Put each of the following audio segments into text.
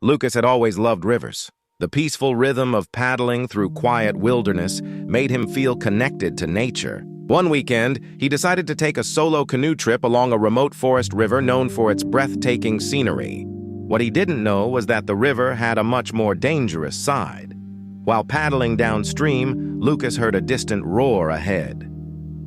Lucas had always loved rivers. The peaceful rhythm of paddling through quiet wilderness made him feel connected to nature. One weekend, he decided to take a solo canoe trip along a remote forest river known for its breathtaking scenery. What he didn't know was that the river had a much more dangerous side. While paddling downstream, Lucas heard a distant roar ahead.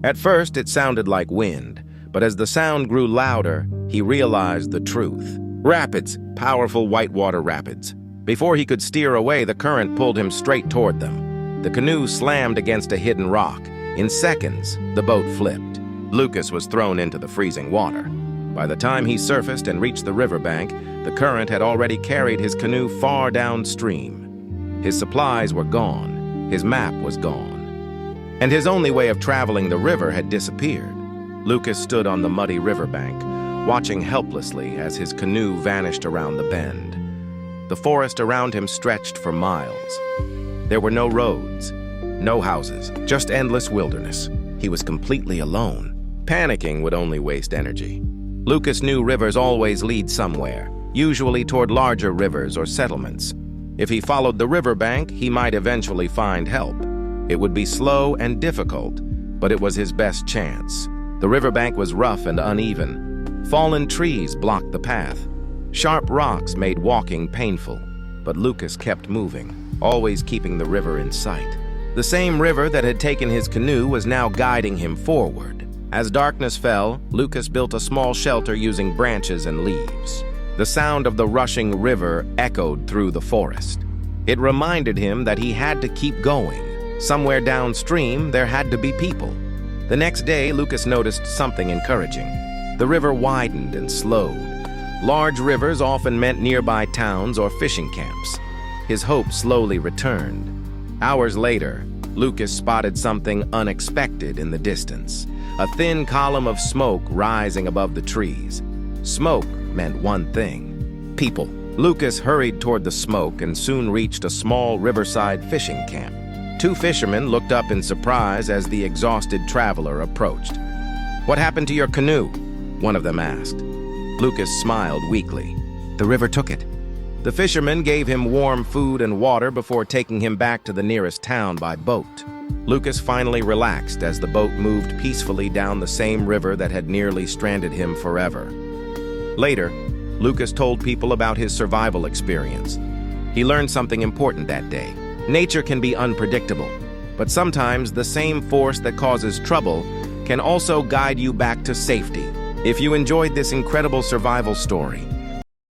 At first, it sounded like wind, but as the sound grew louder, he realized the truth. Rapids, powerful whitewater rapids. Before he could steer away, the current pulled him straight toward them. The canoe slammed against a hidden rock. In seconds, the boat flipped. Lucas was thrown into the freezing water. By the time he surfaced and reached the riverbank, the current had already carried his canoe far downstream. His supplies were gone. His map was gone. And his only way of traveling the river had disappeared. Lucas stood on the muddy riverbank, watching helplessly as his canoe vanished around the bend. The forest around him stretched for miles. There were no roads, no houses, just endless wilderness. He was completely alone. Panicking would only waste energy. Lucas knew rivers always lead somewhere, usually toward larger rivers or settlements. If he followed the riverbank, he might eventually find help. It would be slow and difficult, but it was his best chance. The riverbank was rough and uneven. Fallen trees blocked the path. Sharp rocks made walking painful, but Lucas kept moving, always keeping the river in sight. The same river that had taken his canoe was now guiding him forward. As darkness fell, Lucas built a small shelter using branches and leaves. The sound of the rushing river echoed through the forest. It reminded him that he had to keep going. Somewhere downstream, there had to be people. The next day, Lucas noticed something encouraging. The river widened and slowed. Large rivers often meant nearby towns or fishing camps. His hope slowly returned. Hours later, Lucas spotted something unexpected in the distance. A thin column of smoke rising above the trees. Smoke meant one thing: people. Lucas hurried toward the smoke and soon reached a small riverside fishing camp. Two fishermen looked up in surprise as the exhausted traveler approached. "What happened to your canoe?" one of them asked. Lucas smiled weakly. "The river took it." The fishermen gave him warm food and water before taking him back to the nearest town by boat. Lucas finally relaxed as the boat moved peacefully down the same river that had nearly stranded him forever. Later, Lucas told people about his survival experience. He learned something important that day. Nature can be unpredictable, but sometimes the same force that causes trouble can also guide you back to safety. If you enjoyed this incredible survival story,